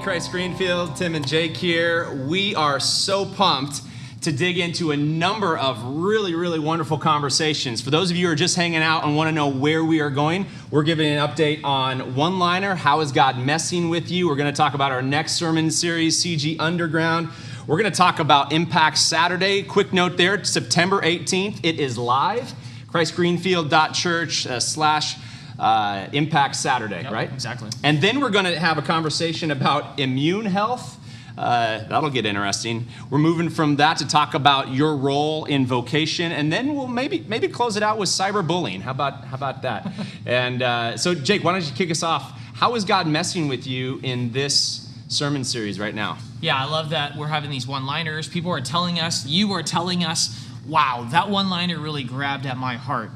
Christ Greenfield, Tim and Jake here. We are so pumped to dig into a number of really wonderful conversations. For those of you who are just hanging out and want to know where we are going, we're giving an update on One-Liner, How is God Messing With You? We're going to talk about our next sermon series, CG Underground. We're going to talk about Impact Saturday. Quick note there, September 18th, it is live, christgreenfield.church/ Impact Saturday, yep, right? Exactly. And then we're going to have a conversation about immune health. That'll get interesting. We're moving from that to talk about your role in vocation, and then we'll maybe close it out with cyberbullying. How about that? And so, Jake, why don't you kick us off? How is God messing with you in this sermon series right now? Yeah, I love that we're having these one-liners. People are telling us, you are telling us, wow, that one-liner really grabbed at my heart.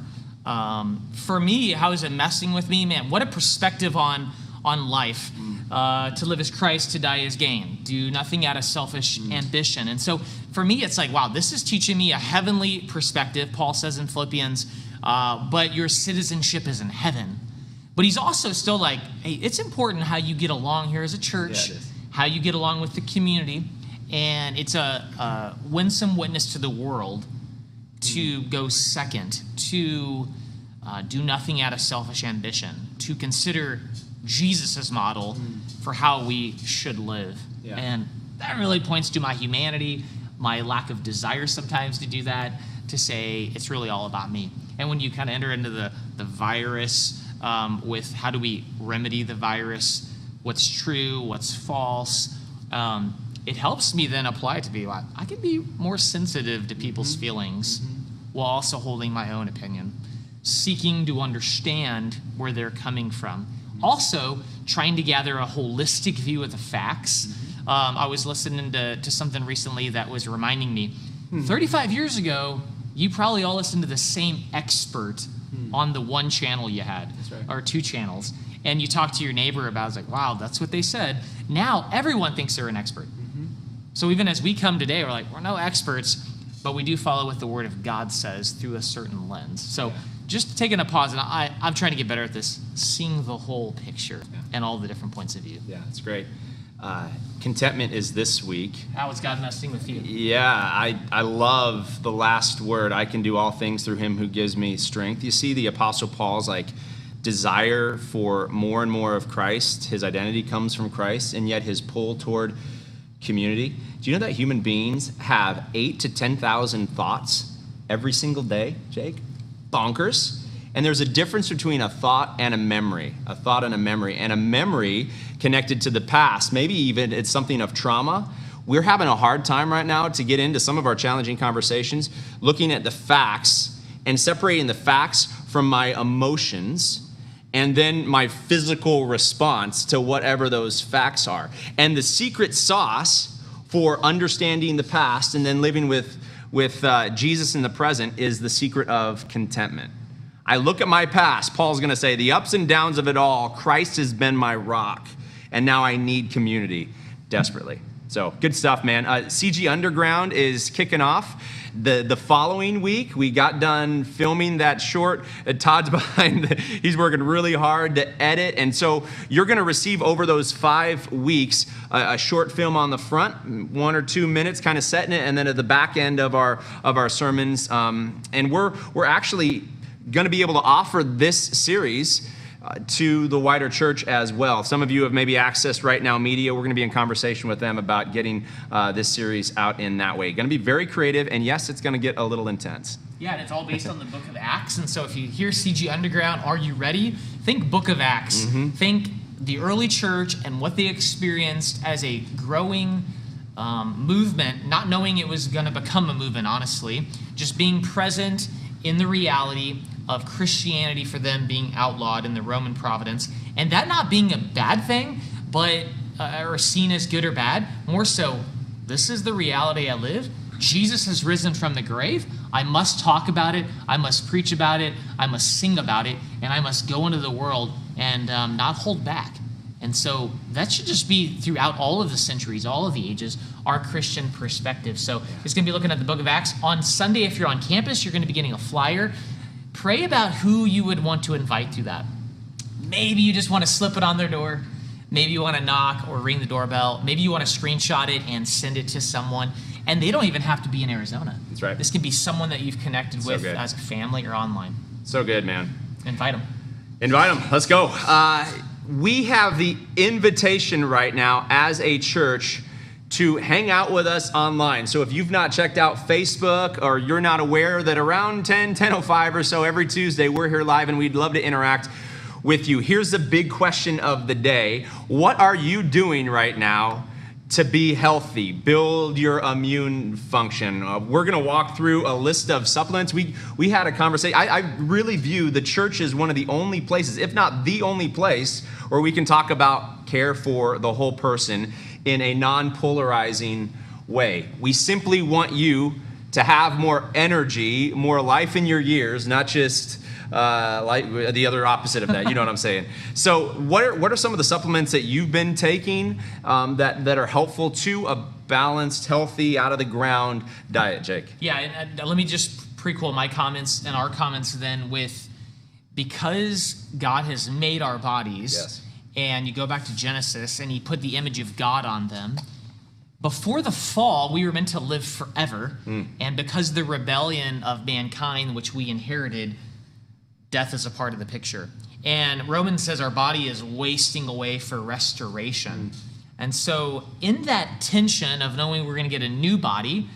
For me, how is it messing with me? Man, what a perspective on life. To live as Christ, to die as gain. Do nothing out of selfish ambition. And so for me, it's like, wow, this is teaching me a heavenly perspective. Paul says in Philippians, but your citizenship is in heaven. But he's also still like, hey, it's important how you get along here as a church, how you get along with the community. And it's a winsome witness to the world to go second, to do nothing out of selfish ambition, to consider Jesus' model for how we should live. Yeah. And that really points to my humanity, my lack of desire sometimes to do that, to say it's really all about me. And when you kind of enter into the virus with how do we remedy the virus, what's true, what's false, it helps me then apply to be like, I can be more sensitive to people's feelings while also holding my own opinion, seeking to understand where they're coming from. Also, trying to gather a holistic view of the facts. I was listening to something recently that was reminding me, 35 years ago, you probably all listened to the same expert on the one channel you had, or two channels. And you talk to your neighbor about it, it's like, wow, that's what they said. Now, everyone thinks they're an expert. So even as we come today, we're like, we're no experts, but we do follow what the Word of God says through a certain lens. So just taking a pause, and I'm trying to get better at this, seeing the whole picture and all the different points of view. Yeah, that's great. Contentment is this week. How is God messing with you? Yeah, I love the last word. I can do all things through him who gives me strength. You see the Apostle Paul's desire for more and more of Christ. His identity comes from Christ, and yet his pull toward community. Do you know that human beings have 8,000 to 10,000 thoughts every single day, Jake? Bonkers. And there's a difference between a thought and a memory, a thought and a memory, and a memory connected to the past. Maybe even it's something of trauma. We're having a hard time right now to get into some of our challenging conversations, looking at the facts and separating the facts from my emotions and then my physical response to whatever those facts are. And the secret sauce for understanding the past and then living with Jesus in the present is the secret of contentment. I look at my past, Paul's going to say, the ups and downs of it all, Christ has been my rock, and now I need community desperately. So good stuff, man. CG Underground is kicking off. The following week, we got done filming that short. Todd's he's working really hard to edit. And so you're going to receive over those 5 weeks a short film on the front, 1 or 2 minutes, kind of setting it, and then at the back end of our sermons. And we're actually going to be able to offer this series to the wider church as well. Some of you have maybe accessed Right Now Media. We're going to be in conversation with them about getting this series out in that way. Going to be very creative, and yes, it's going to get a little intense. Yeah, and it's all based on the book of Acts. And so if you hear CG Underground, are you ready? Think book of Acts. Think the early church and what they experienced as a growing movement, not knowing it was going to become a movement, honestly, just being present in the reality of Christianity for them being outlawed in the Roman providence, and that not being a bad thing, but or seen as good or bad. More so, this is the reality I live. Jesus has risen from the grave. I must talk about it. I must preach about it. I must sing about it, and I must go into the world and not hold back. And so that should just be throughout all of the centuries, all of the ages, our Christian perspective. So it's going to be looking at the book of Acts. On Sunday, if you're on campus, you're going to be getting a flyer. Pray about who you would want to invite to that. Maybe you just want to slip it on their door. Maybe you want to knock or ring the doorbell. Maybe you want to screenshot it and send it to someone. And they don't even have to be in Arizona. That's right. This can be someone that you've connected with as a family or online. So good, man. Invite them. Invite them. Let's go. We have the invitation right now as a church to hang out with us online. So if you've not checked out Facebook or you're not aware that around 10:05 or so every Tuesday, we're here live and we'd love to interact with you. Here's the big question of the day. What are you doing right now to be healthy, build your immune function? We're going to walk through a list of supplements. We had a conversation. I really view the church as one of the only places, if not the only place, where we can talk about care for the whole person in a non-polarizing way. We simply want you to have more energy, more life in your years, not just like the other opposite of that. You know what I'm saying? So what are some of the supplements that you've been taking that are helpful to a balanced, healthy, out of the ground diet, Jake? Yeah, and let me just prequel my comments and our comments then with, because God has made our bodies, Yes. and you go back to Genesis and he put the image of God on them. Before the fall, we were meant to live forever. And because of the rebellion of mankind, which we inherited, death is a part of the picture. And Romans says our body is wasting away for restoration. And so in that tension of knowing we're going to get a new body,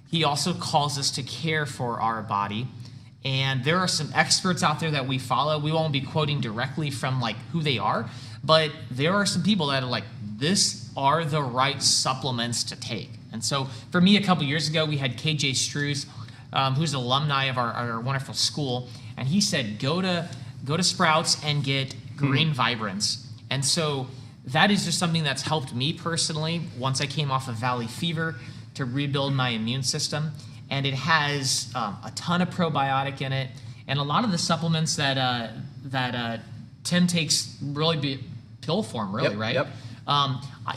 he also calls us to care for our body. And there are some experts out there that we follow. We won't be quoting directly from like who they are, but there are some people that are like, this are the right supplements to take. And so for me, a couple years ago, we had KJ Struth, who's an alumni of our wonderful school. And he said, go to Sprouts and get Green Vibrance. And so that is just something that's helped me personally once I came off of Valley Fever to rebuild my immune system. And it has a ton of probiotic in it. And a lot of the supplements that Tim takes really be pill form, really, Yep, right? yep.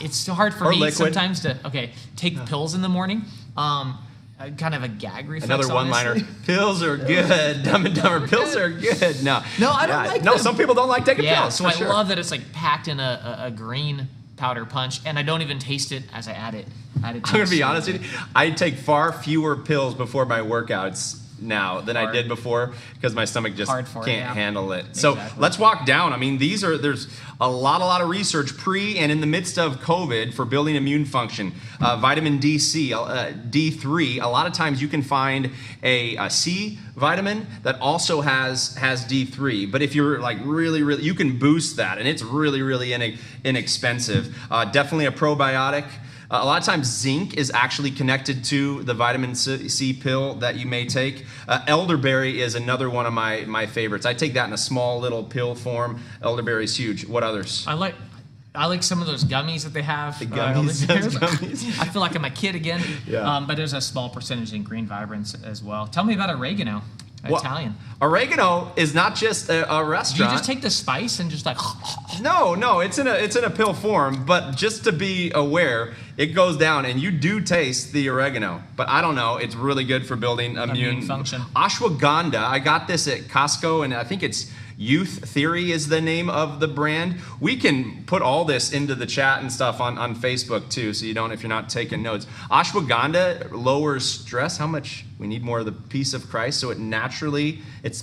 It's so hard for Or me liquid. sometimes to, take pills in the morning. Kind of a gag reflex. Another one-liner. honestly. Pills are good. Dumb and Dumber. Pills are good. No, I don't like No, them. some people don't like taking Yeah, pills. so for I sure. love that it's like packed in a green powder punch, and I don't even taste it as I add it. I'm going to be honest with you. I take far fewer pills before my workouts now than I Hard. did before because my stomach just Hard for it, can't yeah. handle it. So Exactly. let's walk down. I mean, there's a lot of research pre and in the midst of COVID for building immune function. Vitamin D3. A lot of times you can find a C vitamin that also has D3. But if you're like really, you can boost that, and it's really inexpensive. Definitely a probiotic. A lot of times zinc is actually connected to the vitamin C pill that you may take. Elderberry is another one of my favorites. I take that in a small little pill form. Elderberry is huge. What others? I like some of those gummies that they have. The gummies, those gummies. I feel like I'm a kid again. Yeah. But there's a small percentage in Green Vibrance as well. Tell me about oregano. Well, Italian. Oregano is not just a Do you restaurant. just take the spice and just like... No, it's in a pill form, but just to be aware, it goes down and you do taste the oregano. But I don't know, it's really good for building immune function. Ashwagandha, I got this at Costco, and I think it's Youth Theory is the name of the brand. We can put all this into the chat and stuff on Facebook too, so if you're not taking notes. Ashwagandha lowers stress. How much? We need more of the peace of Christ. So it's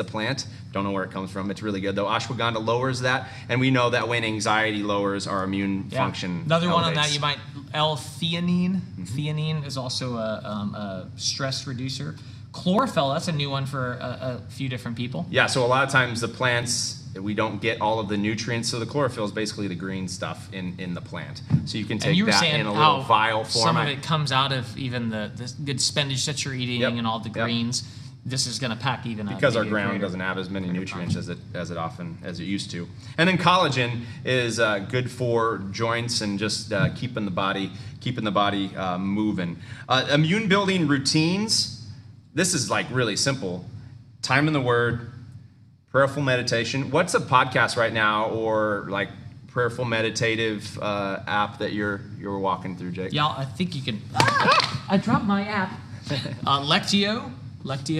a plant. Don't know where it comes from. It's really good though. Ashwagandha lowers that, and we know that when anxiety lowers, our immune function Another one on that, elevates. you might... L-theanine. Theanine is also a stress reducer. Chlorophyll, that's a new one for a few different people. Yeah, so a lot of times the plants, we don't get all of the nutrients. So the chlorophyll is basically the green stuff in the plant. So you can And take you were that saying in a little how vial form. some of it comes out of even the good spinach that you're eating Yep, and all the yep. greens. This is going to pack even because our maybe a ground greater- doesn't have as many nutrients as it used to. And then collagen is good for joints and just keeping the body moving. Immune building routines. This is like really simple. Time in the Word, prayerful meditation. What's a podcast right now or like prayerful meditative app that you're walking through, Jake? Yeah, I think you can. I dropped my app. Lectio,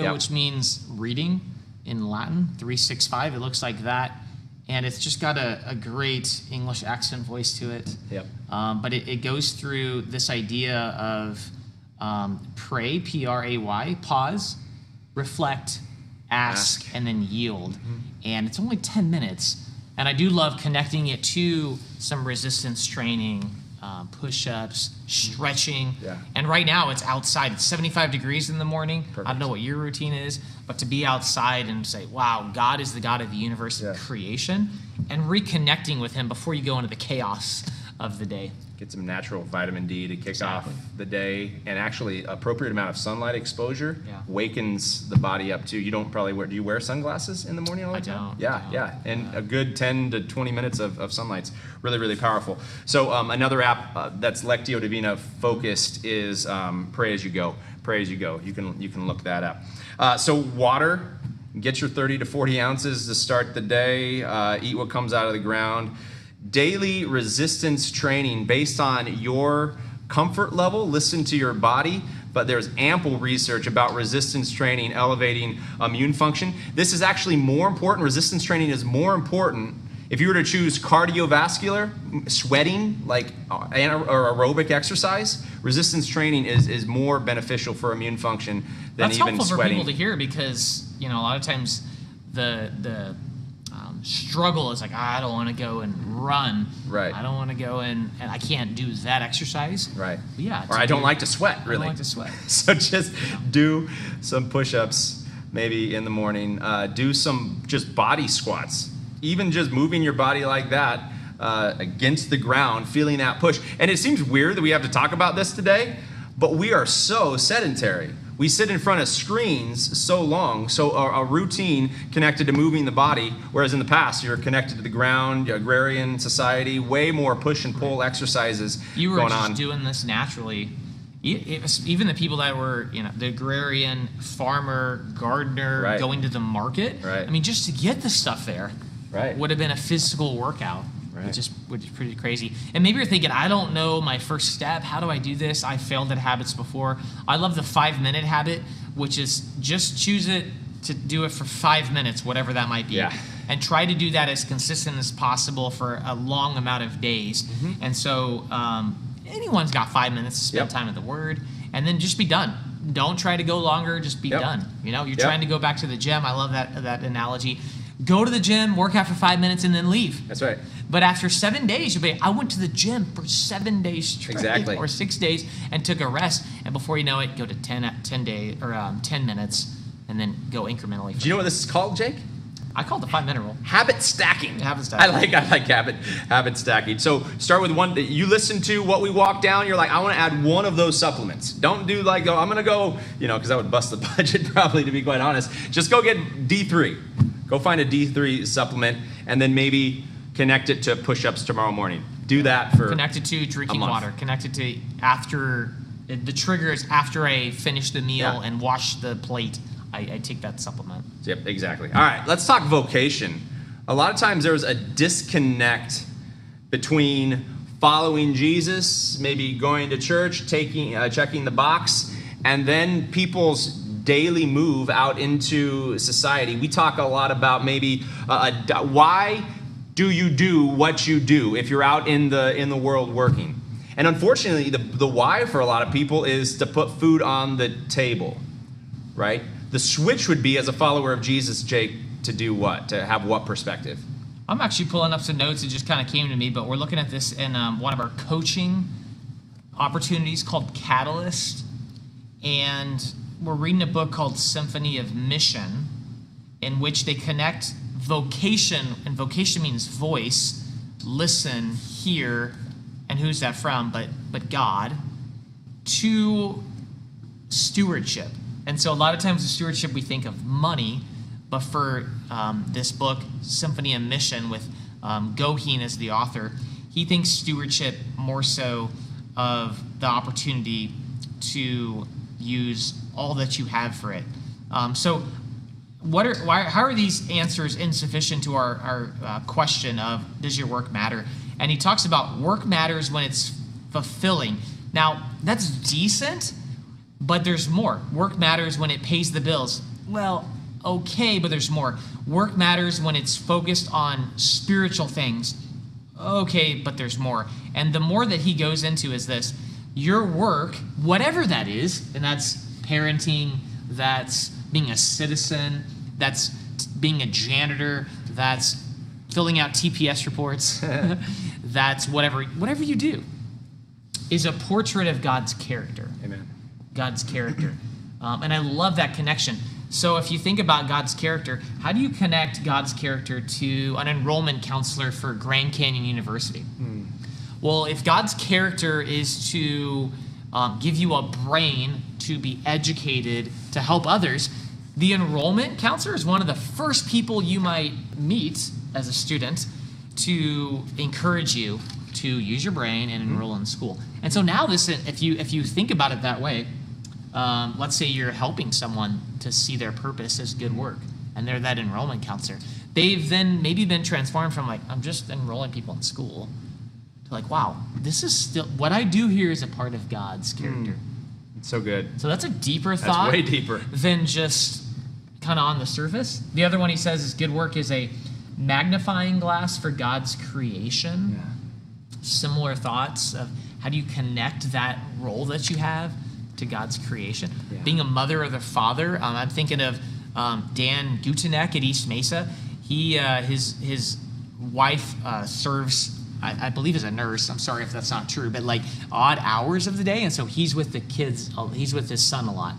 Yep. which means reading in Latin. 365. It looks like that. and it's just got a great English accent voice to it. Yep. But it goes through this idea of pray, P-R-A-Y, pause, reflect, ask, and then yield. And it's only 10 minutes. And I do love connecting it to some resistance training, push-ups, stretching. Yeah. And right now it's outside. It's 75 degrees in the morning. I don't know what your routine is, but to be outside and say, wow, God is the God of the universe and creation, and reconnecting with him before you go into the chaos of the day. Get some natural vitamin D to kick off the day, and actually appropriate amount of sunlight exposure wakens the body up too. You don't probably wear, do you wear sunglasses in the morning all the time? Yeah. And a good 10 to 20 minutes of sunlight's really, really powerful. So another app that's Lectio Divina focused is Pray As You Go. Pray As You Go. You can look that up. So water, get your 30 to 40 ounces to start the day. Eat what comes out of the ground. Daily resistance training based on your comfort level. Listen to your body, but there's ample research about resistance training elevating immune function. This is actually more important. Resistance training is more important if you were to choose cardiovascular, sweating, like or aerobic exercise. Resistance training is more beneficial for immune function than That's even helpful sweating. for people to hear, because a lot of times the struggle is like, I don't want to go and run. Right. I don't want to go and I can't do that exercise. Right. But yeah. Or I don't like to sweat, really. I don't like to sweat. So just do some push-ups maybe in the morning. Do some just body squats. Even just moving your body like that against the ground, feeling that push. And it seems weird that we have to talk about this today, but we are so sedentary. We sit in front of screens so long, so a routine connected to moving the body, whereas in the past you're connected to the ground, agrarian society, way more push and pull exercises going on. You were just doing this naturally. Even the people that were, the agrarian, farmer, gardener, going to the market. Right. I mean, just to get the stuff there would have been a physical workout. Which is pretty crazy. And maybe you're thinking, I don't know my first step. How do I do this? I failed at habits before. I love the 5-minute habit, which is just choose it to do it for 5 minutes, whatever that might be. Yeah. And try to do that as consistent as possible for a long amount of days. And so anyone's got 5 minutes to spend time with the Word, and then just be done. Don't try to go longer, just be done. You're trying to go back to the gym. I love that analogy. Go to the gym, work out for 5 minutes, and then leave. That's right. But after 7 days, you'll be, I went to the gym for 7 days straight, or 6 days, and took a rest. And before you know it, go to 10 days or 10 minutes, and then go incrementally. Do you know what this is called, Jake? I call it the 5-minute rule. Habit stacking. Habit stacking. I like habit stacking. So start with one. You listen to what we walk down. You're like, I want to add one of those supplements. Don't do like, I'm going to go, because that would bust the budget probably, to be quite honest. Just go get D3. Go find a D3 supplement, and then maybe connect it to push-ups tomorrow morning. Do that for Connected to drinking water. Connected to after, the trigger is after I finish the meal and wash the plate, I take that supplement. Yep, exactly. All right, let's talk vocation. A lot of times there's a disconnect between following Jesus, maybe going to church, checking the box, and then people's daily move out into society. We talk a lot about maybe why do you do what you do if you're out in the world working? And unfortunately, the why for a lot of people is to put food on the table, right? The switch would be, as a follower of Jesus, Jake, to do what? To have what perspective? I'm actually pulling up some notes that just kind of came to me, but we're looking at this in one of our coaching opportunities called Catalyst. And we're reading a book called Symphony of Mission, in which they connect vocation, and vocation means voice, listen, hear, and who's that from? But God, to stewardship. And so a lot of times with stewardship we think of money, but for this book, Symphony of Mission, with Goheen as the author, he thinks stewardship more so of the opportunity to use all that you have for it. So how are these answers insufficient to our question of, does your work matter? And he talks about work matters when it's fulfilling. Now, that's decent, but there's more. Work matters when it pays the bills. Well, okay, but there's more. Work matters when it's focused on spiritual things. Okay, but there's more. And the more that he goes into is this: your work, whatever that is, and that's parenting, that's being a citizen, that's being a janitor, that's filling out TPS reports, that's whatever you do, is a portrait of God's character. Amen. God's character. And I love that connection. So if you think about God's character, how do you connect God's character to an enrollment counselor for Grand Canyon University? Well, if God's character is to give you a brain to be educated, to help others, the enrollment counselor is one of the first people you might meet as a student to encourage you to use your brain and enroll in school. And so now this, if you think about it that way, let's say you're helping someone to see their purpose as good work, and they're that enrollment counselor. They've then maybe been transformed from like, I'm just enrolling people in school, to like, wow, this is still, what I do here is a part of God's character. It's so good. So that's a deeper thought. That's way deeper than just kind of on the surface. The other one he says is good work is a magnifying glass for God's creation. Yeah. Similar thoughts of how do you connect that role that you have to God's creation. Yeah. Being a mother or the father, I'm thinking of Dan Gutenek at East Mesa. He his wife serves, I believe, as a nurse. I'm sorry if that's not true, but like odd hours of the day, and so he's with the kids. He's with his son a lot.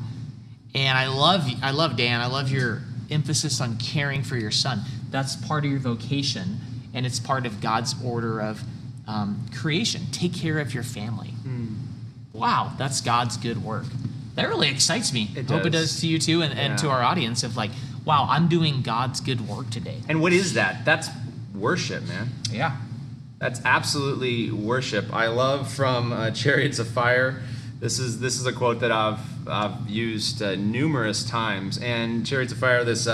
And I love Dan. I love your emphasis on caring for your son. That's part of your vocation, and it's part of God's order of creation. Take care of your family. Wow, that's God's good work. That really excites me. It Hope it does. does to you too, and to our audience of like, wow, I'm doing God's good work today. And what is that? That's worship, man. Yeah. That's absolutely worship. I love from Chariots of Fire. This is a quote that I've used numerous times. And Chariots of Fire, this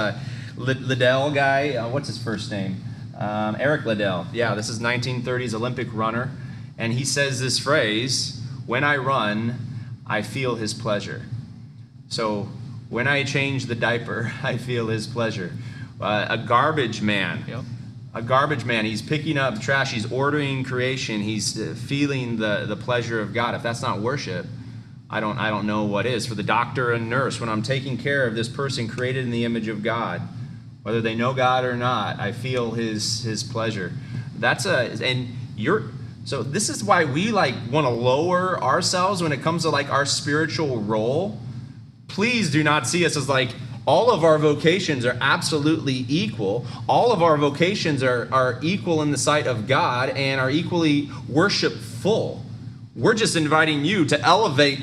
Liddell guy, what's his first name? Eric Liddell. Yeah, this is 1930s Olympic runner. And he says this phrase, when I run, I feel his pleasure. So when I change the diaper, I feel his pleasure. A garbage man. Yep. A garbage man, he's picking up trash, he's ordering creation, he's feeling the pleasure of God. If that's not worship, I don't know what is. For the doctor and nurse, when I'm taking care of this person created in the image of God, whether they know God or not, I feel his pleasure. So this is why we like want to lower ourselves when it comes to like our spiritual role. Please do not see us as like, all of our vocations are absolutely equal. All of our vocations are equal in the sight of God and are equally worshipful. We're just inviting you to elevate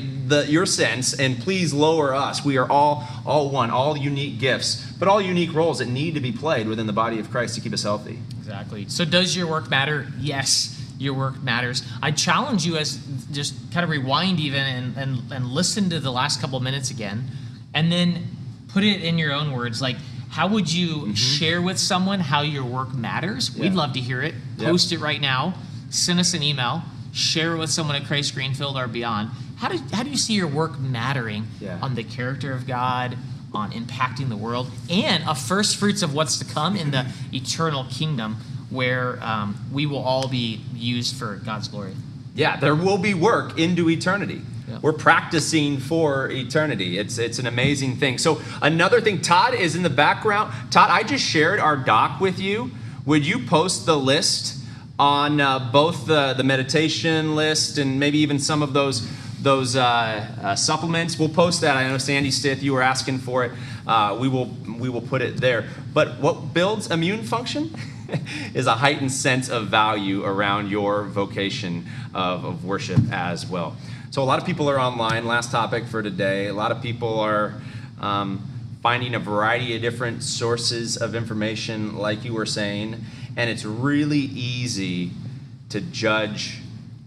your sense and please lower us. We are all one, all unique gifts, but all unique roles that need to be played within the body of Christ to keep us healthy. Exactly. So does your work matter? Yes, your work matters. I challenge you as just kind of rewind even and listen to the last couple of minutes again, and then put it in your own words. Like, how would you share with someone how your work matters? Yeah. We'd love to hear it. Post it right now. Send us an email. Share it with someone at Christ Greenfield or beyond. How do you see your work mattering on the character of God, on impacting the world, and a first fruits of what's to come in the eternal kingdom where we will all be used for God's glory? Yeah, there will be work into eternity. Yeah. We're practicing for eternity. It's an amazing thing. So another thing, Todd is in the background. Todd, I just shared our doc with you. Would you post the list on both the meditation list and maybe even some of those supplements? We'll post that. I know Sandy Stith, you were asking for it. We will put it there. But what builds immune function is a heightened sense of value around your vocation of worship as well. So a lot of people are online. Last topic for today. A lot of people are finding a variety of different sources of information, like you were saying, and it's really easy to judge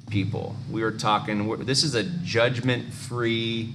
people. We were talking, this is a judgment-free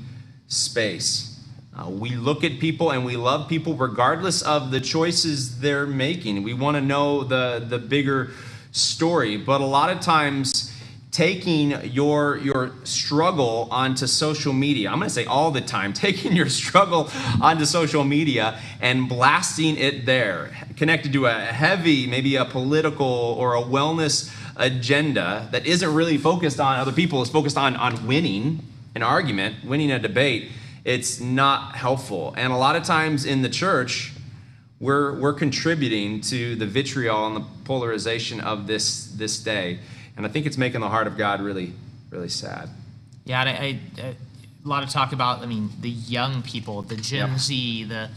space. We look at people and we love people regardless of the choices they're making. We want to know the bigger story, but a lot of times taking your struggle onto social media. I'm going to say all the time, taking your struggle onto social media and blasting it there, connected to a heavy, maybe a political or a wellness agenda that isn't really focused on other people, it's focused on winning an argument, winning a debate. It's not helpful. And a lot of times in the church, we're contributing to the vitriol and the polarization of this day. And I think it's making the heart of God really, really sad. Yeah, a lot of talk about, the young people, the Gen Z, the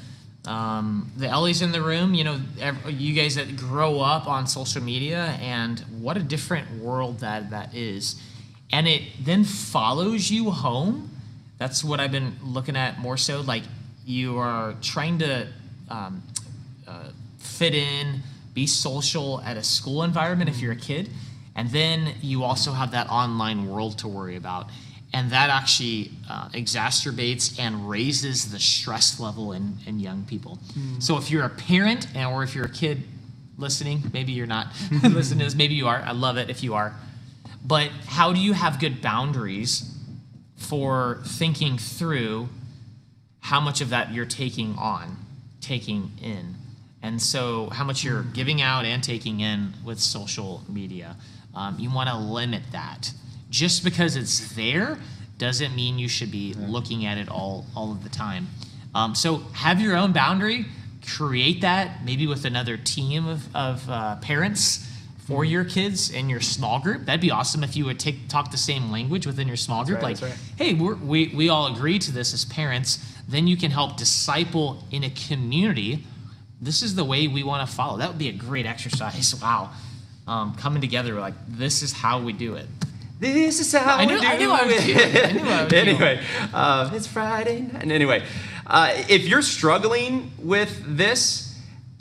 Ellies in the room, you guys that grow up on social media, and what a different world that is. And it then follows you home. That's what I've been looking at more so. Like, you are trying to fit in, be social at a school environment if you're a kid. And then you also have that online world to worry about. And that actually exacerbates and raises the stress level in young people. So if you're a parent, or if you're a kid listening, maybe you're not listening to this, maybe you are. I love it if you are. But how do you have good boundaries for thinking through how much of that you're taking in? And so how much you're giving out and taking in with social media. You want to limit that. Just because it's there doesn't mean you should be looking at it all of the time. So have your own boundary. Create that, maybe with another team of parents for your kids in your small group. That'd be awesome if you would talk the same language within your small group. That's right. Hey, we all agree to this as parents. Then you can help disciple in a community. This is the way we want to follow. That would be a great exercise. Wow. Coming together, like, this is how we do it. This is how we do it. I knew I was doing. Anyway, it's Friday night. Anyway, if you're struggling with this,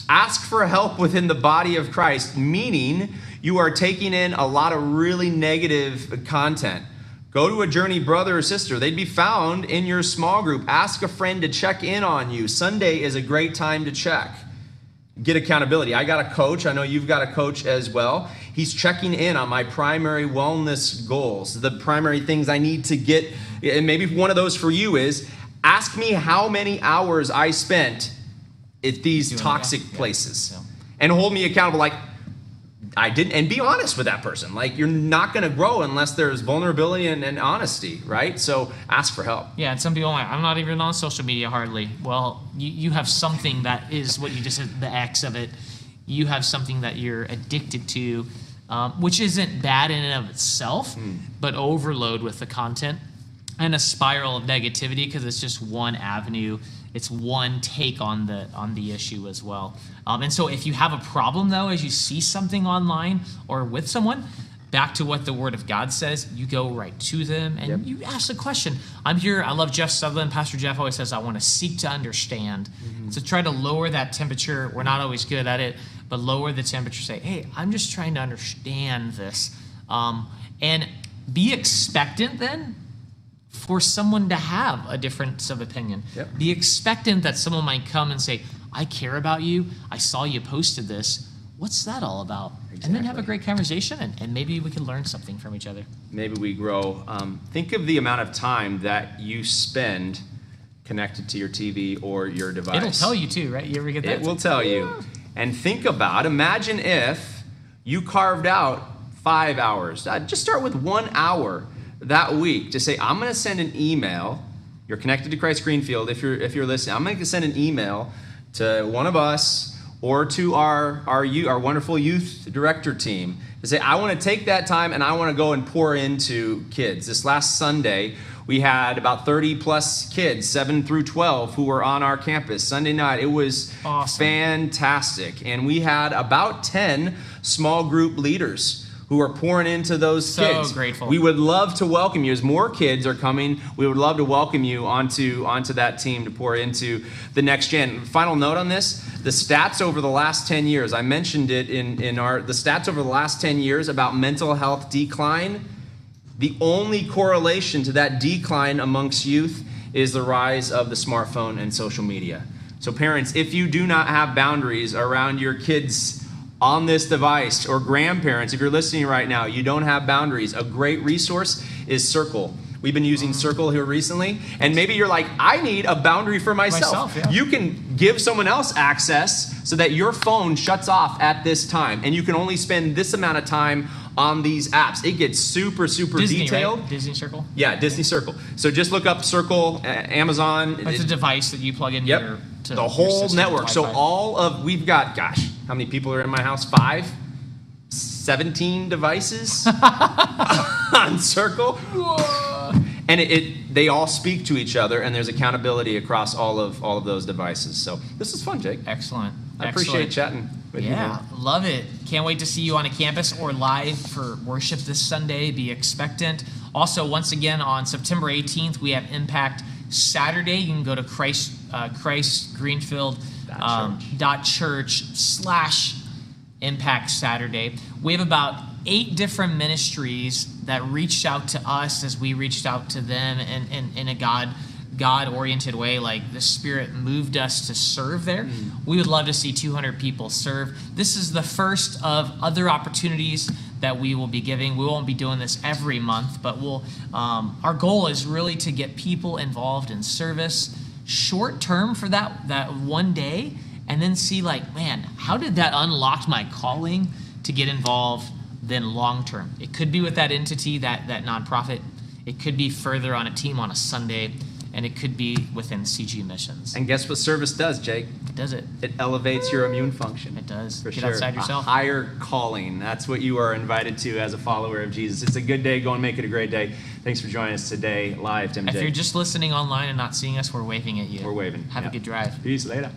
ask for help within the body of Christ, meaning you are taking in a lot of really negative content. Go to a Journey brother or sister. They'd be found in your small group. Ask a friend to check in on you. Sunday is a great time to check. Get accountability. I got a coach. I know you've got a coach as well. He's checking in on my primary wellness goals, the primary things I need to get. And maybe one of those for you is ask me how many hours I spent at these toxic places and hold me accountable. Like, I didn't, and be honest with that person. Like, you're not going to grow unless there's vulnerability and honesty, right? So ask for help. Yeah, and some people are like, I'm not even on social media hardly. Well, you have something that is what you just said, the X of it. You have something that you're addicted to, which isn't bad in and of itself, but overload with the content and a spiral of negativity because it's just one avenue. It's one take on the issue as well. And so if you have a problem, though, as you see something online or with someone, back to what the Word of God says, you go right to them and you ask the question. I'm here. I love Jeff Sutherland. Pastor Jeff always says, I want to seek to understand. So try to lower that temperature. We're not always good at it, but lower the temperature. Say, hey, I'm just trying to understand this. And be expectant then for someone to have a difference of opinion. Be expectant that someone might come and say, I care about you. I saw you posted this. What's that all about? Exactly. And then have a great conversation, and maybe we can learn something from each other. Maybe we grow. Think of the amount of time that you spend connected to your TV or your device. It'll tell you too, right? You ever get that? It will tell you. And think about, imagine if you carved out 5 hours. Just start with 1 hour that week to say, I'm going to send an email. You're connected to Christ Greenfield if you're listening. I'm going to send an email to one of us or to our wonderful youth director team to say, I want to take that time and I want to go and pour into kids. This last Sunday, we had about 30 plus kids, 7 through 12, who were on our campus. Sunday night, it was awesome. Fantastic. And we had about 10 small group leaders who are pouring into those kids. So grateful. We would love to welcome you. As more kids are coming, we would love to welcome you onto that team to pour into the next gen. Final note on this, the stats over the last 10 years, I mentioned it in the stats over the last 10 years about mental health decline. The only correlation to that decline amongst youth is the rise of the smartphone and social media. So parents, if you do not have boundaries around your kids' on this device, or grandparents, if you're listening right now, you don't have boundaries, a great resource is Circle. We've been using Circle here recently, and maybe you're like, I need a boundary for myself. Yeah. You can give someone else access so that your phone shuts off at this time, and you can only spend this amount of time on these apps. It gets super, super Disney, detailed. right? Disney Circle? Yeah, Disney Circle. So just look up Circle, Amazon. That's a device that you plug in Yep. to The your whole system, network. So Wi-Fi. we've got, gosh, how many people are in my house? 17 devices on Circle. And they all speak to each other, and there's accountability across all of those devices. So this is fun, Jake. Excellent. I appreciate chatting with you. Yeah, Man. love it. Can't wait to see you on a campus or live for worship this Sunday. Be expectant. Also, once again, on September 18th, we have Impact Saturday. You can go to christgreenfield.church/Impact Saturday. We have about 8 different ministries that reached out to us as we reached out to them in a God-oriented way. Like the Spirit moved us to serve there. We would love to see 200 people serve. This is the first of other opportunities that we will be giving. We won't be doing this every month, but our goal is really to get people involved in service short term for that one day, and then see like, man, how did that unlock my calling to get involved then long term? It could be with that entity, that nonprofit. It could be further on a team on a Sunday, and it could be within CG Missions. And guess what service does, Jake? It does it. It elevates your immune function. It does. For Get sure. outside yourself. A higher calling. That's what you are invited to as a follower of Jesus. It's a good day. Go and make it a great day. Thanks for joining us today live, Tim. If you're just listening online and not seeing us, we're waving at you. We're waving. Have a good drive. Peace. Later.